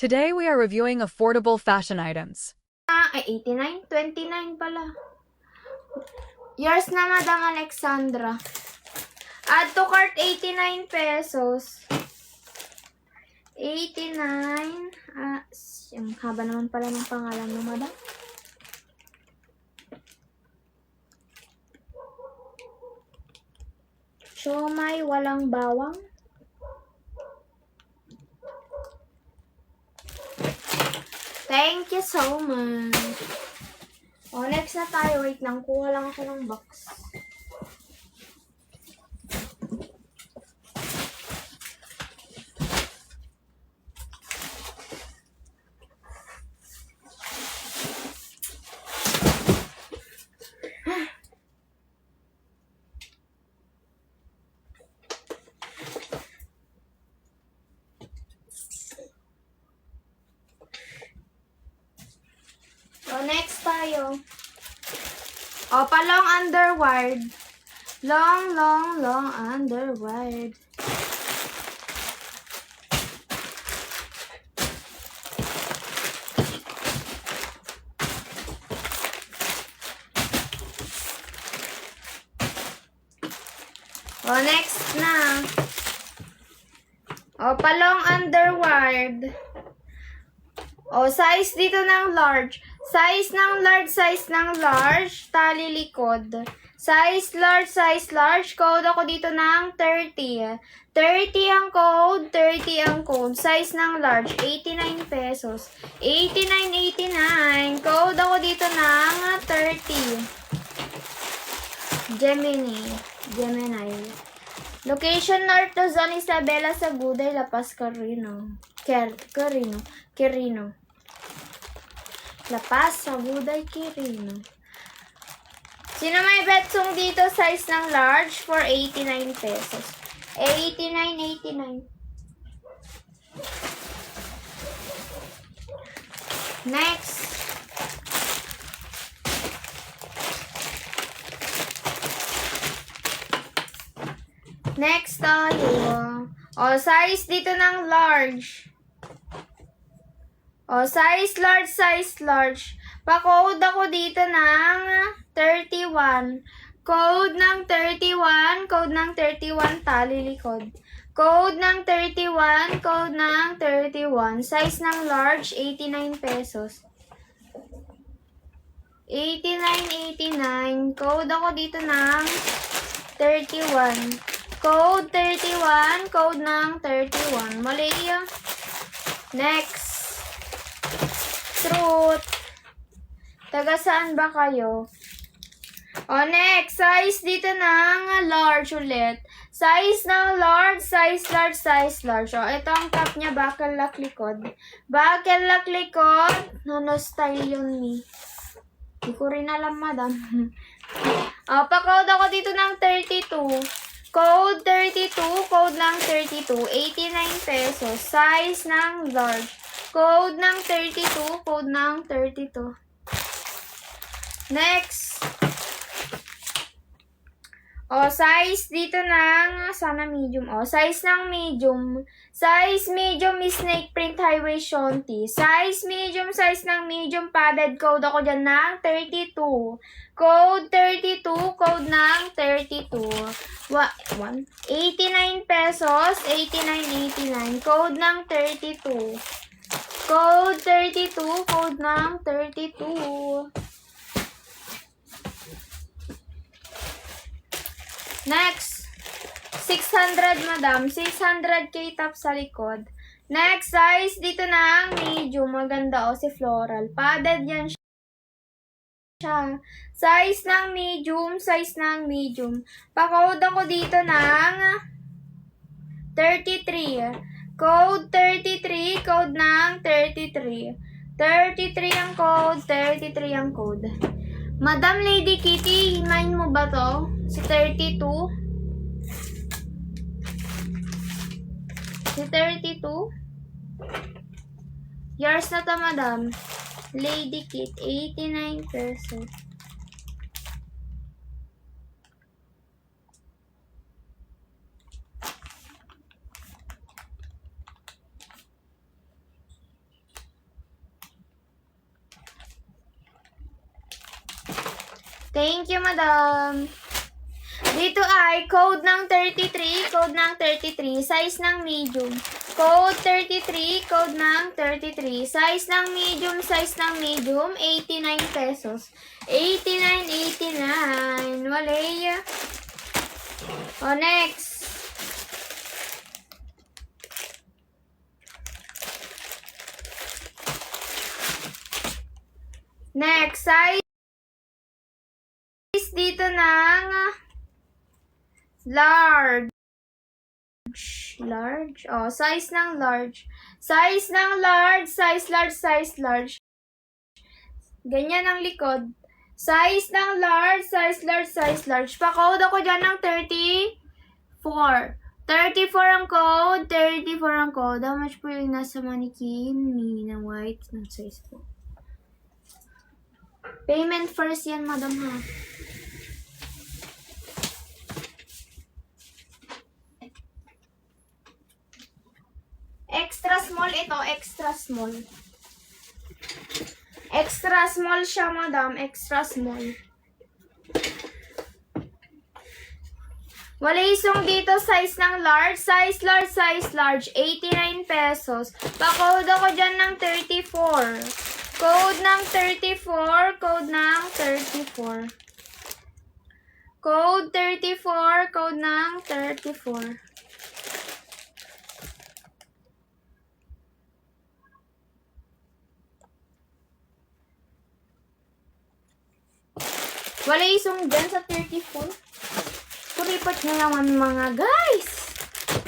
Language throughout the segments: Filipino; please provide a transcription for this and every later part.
Today we are reviewing affordable fashion items. Ay, 89? 29 pala. Yours na, Madam Alexandra. Add to cart, 89 pesos. 89. Yung haba naman pala ng pangalan mo, Madam. Siomai, walang bawang. Thank you so much. Next na tayo. Wait lang. Kuha lang ako ng box. Next tayo. Palong underwired. Long underwired. Next na. Palong underwired. Size dito ng large. Size ng large, tali likod. Size large, code ako dito ng 30. 30 ang code, 30 ang code. Size ng large, 89 pesos. 89, code ako dito ng 30. Gemini. Location North Luzon, Isabela, Saguday, La Paz, Quirino. La Paz, Saguday, Quirino. Sino may betsong dito? Size ng large for 89 pesos. 89. Next. Next tayo. Size dito ng large. Size large. Pa-code ako dito ng 31. Code ng 31, tali likod. Code ng 31. Size ng large, 89 pesos. 89. Code ako dito ng 31. Code 31, code ng 31. Mali yun. Next. Truth. Taga saan ba kayo? Next. Size dito ng large ulit. Size ng large. Ito ang top niya, buckle lock likod. Nono style yun, me. Di ko rin alam, madam. Pa-code ako dito ng 32. Code 32, code ng 32, 89 pesos. Size ng large. Code ng 32, code ng 32. Next. Size dito ng, sana medium. Size ng medium. Size medium is snake print highway shonti. Size medium, padded. Code ako dyan ng 32. Code 32, code ng 32. 89 pesos, 89. Code ng 32. Code 32, code ng 32. Next. 600, madam. 600 K-top sa likod. Next, size dito ng medium. Maganda si floral. Padded yan siya. Size ng medium. Pa-code ako dito ng 33. Code 33, code ng 33. 33 ang code. Madam Lady Kitty, hinahin mo ba to? Si 32? Yours na to, madam. Lady Kit, 89 pesos. Thank you, madam. Dito ay code ng 33, code ng 33, size ng medium. Code 33, code ng 33, size ng medium, 89 pesos. 89. Walay. O, next. Next, size dito ng large. Large? Oh, size ng large. Size ng large, size large. Ganyan ang likod. Size ng large, size large. Pa-code ako dyan ng 34. 34 ang code, 34 ang code. How much po yung nasa mannequin? Mini na white ng size po. Payment first yan, madam, ha? Extra small ito, extra small. Extra small siya, madam, extra small. Wala isong dito, size ng large, size large, 89 pesos. Pa-code ako dyan ng 34. Code ng 34, code ng 34. Code 34, code ng 34. Wala isong dyan sa 34. Kuripat nyo naman mga guys.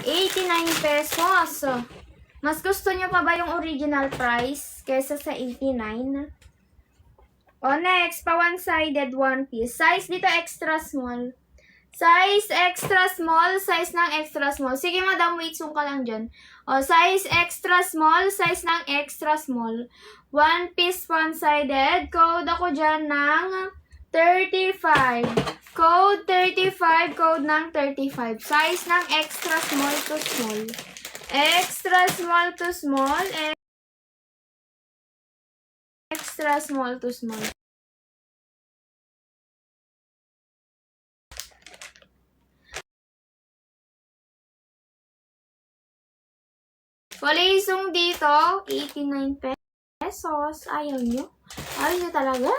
89 pesos. Mas gusto nyo pa ba yung original price kesa sa 89? O next, pa one-sided one piece. Size dito extra small. Size extra small, size ng extra small. Sige madam, wait, zoom ka lang dyan. O, size extra small, size ng extra small. One piece one-sided. Code ako dyan ng 35. Code 35, code ng 35. Size ng extra small to small. Extra small to small. Extra small to small. Wala isong dito, 89 pesos. Ayaw nyo? Ayaw nyo talaga?